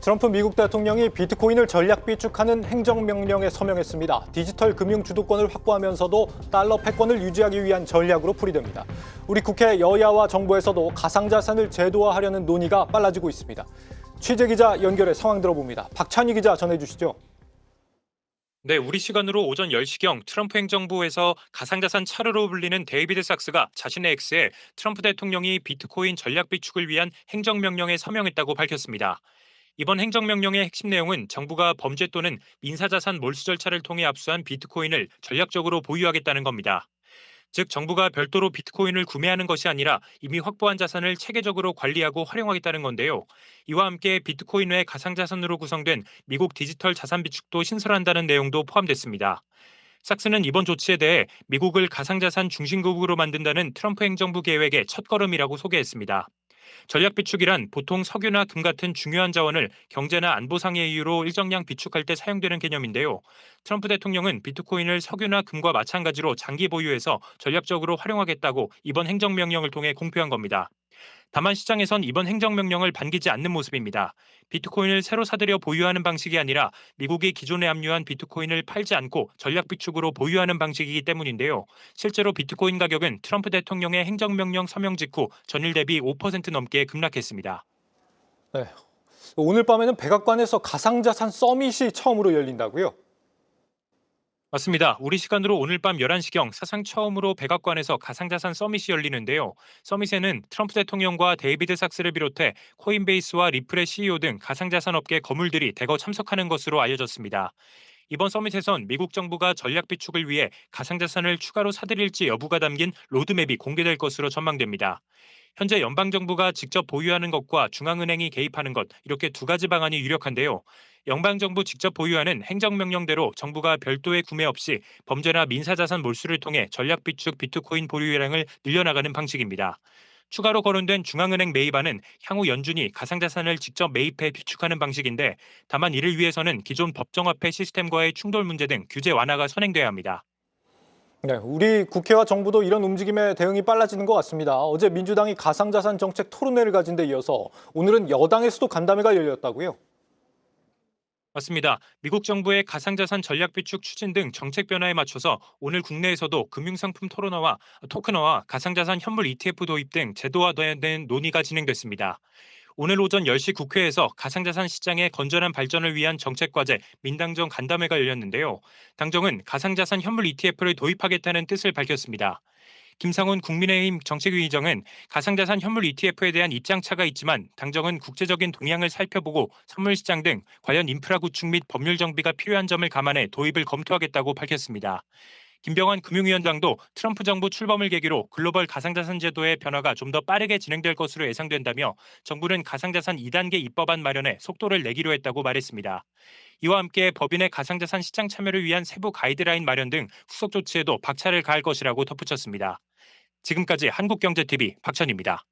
트럼프 미국 대통령이 비트코인을 전략 비축하는 행정명령에 서명했습니다. 디지털 금융 주도권을 확보하면서도 달러 패권을 유지하기 위한 전략으로 풀이됩니다. 우리 국회 여야와 정부에서도 가상자산을 제도화하려는 논의가 빨라지고 있습니다. 취재기자 연결해 상황 들어봅니다. 박찬희 기자 전해주시죠. 네, 우리 시간으로 오전 10시경 트럼프 행정부에서 가상자산 차르로 불리는 데이비드 sak스가 자신의 X에 트럼프 대통령이 비트코인 전략 비축을 위한 행정명령에 서명했다고 밝혔습니다. 이번 행정명령의 핵심 내용은 정부가 범죄 또는 민사자산 몰수 절차를 통해 압수한 비트코인을 전략적으로 보유하겠다는 겁니다. 즉 정부가 별도로 비트코인을 구매하는 것이 아니라 이미 확보한 자산을 체계적으로 관리하고 활용하겠다는 건데요. 이와 함께 비트코인 외 가상자산으로 구성된 미국 디지털 자산 비축도 신설한다는 내용도 포함됐습니다. 삭스는 이번 조치에 대해 미국을 가상자산 중심국으로 만든다는 트럼프 행정부 계획의 첫걸음이라고 소개했습니다. 전략 비축이란 보통 석유나 금 같은 중요한 자원을 경제나 안보상의 이유로 일정량 비축할 때 사용되는 개념인데요. 트럼프 대통령은 비트코인을 석유나 금과 마찬가지로 장기 보유해서 전략적으로 활용하겠다고 이번 행정명령을 통해 공표한 겁니다. 다만 시장에선 이번 행정명령을 반기지 않는 모습입니다. 비트코인을 새로 사들여 보유하는 방식이 아니라 미국이 기존에 압류한 비트코인을 팔지 않고 전략 비축으로 보유하는 방식이기 때문인데요. 실제로 비트코인 가격은 트럼프 대통령의 행정명령 서명 직후 전일 대비 5% 넘게 급락했습니다. 네, 오늘 밤에는 백악관에서 가상자산 서밋이 처음으로 열린다고요? 맞습니다. 우리 시간으로 오늘 밤 11시경 사상 처음으로 백악관에서 가상자산 서밋이 열리는데요. 서밋에는 트럼프 대통령과 데이비드 sak스를 비롯해 코인베이스와 리플의 CEO 등 가상자산 업계 거물들이 대거 참석하는 것으로 알려졌습니다. 이번 서밋에선 미국 정부가 전략 비축을 위해 가상자산을 추가로 사들일지 여부가 담긴 로드맵이 공개될 것으로 전망됩니다. 현재 연방정부가 직접 보유하는 것과 중앙은행이 개입하는 것 이렇게 두 가지 방안이 유력한데요. 연방정부 직접 보유하는 행정명령대로 정부가 별도의 구매 없이 범죄나 민사자산 몰수를 통해 전략 비축 비트코인 보유량을 늘려나가는 방식입니다. 추가로 거론된 중앙은행 매입안은 향후 연준이 가상자산을 직접 매입해 비축하는 방식인데 다만 이를 위해서는 기존 법정화폐 시스템과의 충돌 문제 등 규제 완화가 선행돼야 합니다. 네, 우리 국회와 정부도 이런 움직임에 대응이 빨라지는 것 같습니다. 어제 민주당이 가상자산 정책 토론회를 가진 데 이어서 오늘은 여당에서도 간담회가 열렸다고요? 맞습니다. 미국 정부의 가상자산 전략 비축 추진 등 정책 변화에 맞춰서 오늘 국내에서도 금융상품 토론화와 토큰화와 가상자산 현물 ETF 도입 등 제도화된 논의가 진행됐습니다. 오늘 오전 10시 국회에서 가상자산 시장의 건전한 발전을 위한 정책과제 민당정 간담회가 열렸는데요. 당정은 가상자산 현물 ETF를 도입하겠다는 뜻을 밝혔습니다. 김상훈 국민의힘 정책위의장은 가상자산 현물 ETF에 대한 입장차가 있지만 당정은 국제적인 동향을 살펴보고 선물시장 등 관련 인프라 구축 및 법률 정비가 필요한 점을 감안해 도입을 검토하겠다고 밝혔습니다. 김병환 금융위원장도 트럼프 정부 출범을 계기로 글로벌 가상자산 제도의 변화가 좀 더 빠르게 진행될 것으로 예상된다며 정부는 가상자산 2단계 입법안 마련에 속도를 내기로 했다고 말했습니다. 이와 함께 법인의 가상자산 시장 참여를 위한 세부 가이드라인 마련 등 후속 조치에도 박차를 가할 것이라고 덧붙였습니다. 지금까지 한국경제TV 박찬입니다.